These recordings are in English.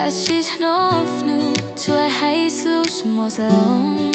Kasi snofnu Tue heislus mosalom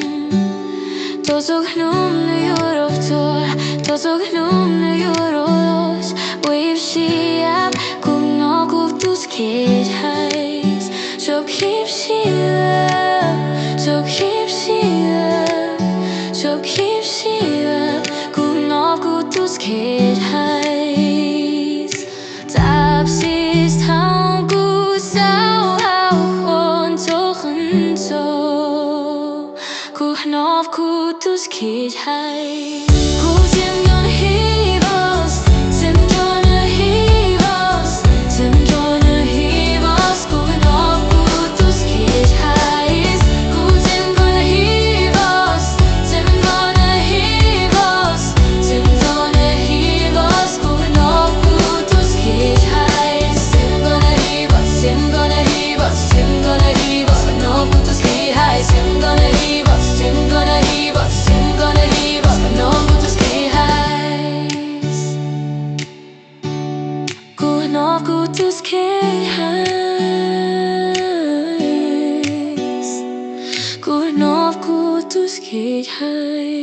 Tozog hnum nu yorov tor Tozog hnum nu yoros Weib shiab Kum no guftus kid heis So keep shiab So keep shiab So keep shiab Kum no guftus kid heis Tapsis town gu sao hao hon tochen to Kuchnov kutus kid heis Who's him gonna heave us? Sim gonna heave us Sim gonna heave us Kuchnov kutus kid heis Who's him gonna heave us? Sim gonna heave us Sim gonna heave us Kuchnov kutus kid heis Sim gonna heave us Sim gonna heave us Sim gonna heave us Kuchnov kutus kid heis Sim gonna heave us Sim gonna heave us Sim gonna heave us Kuchnov kutus kid heis Kuchnov kutus kid heis Kuchnov kutus kid heis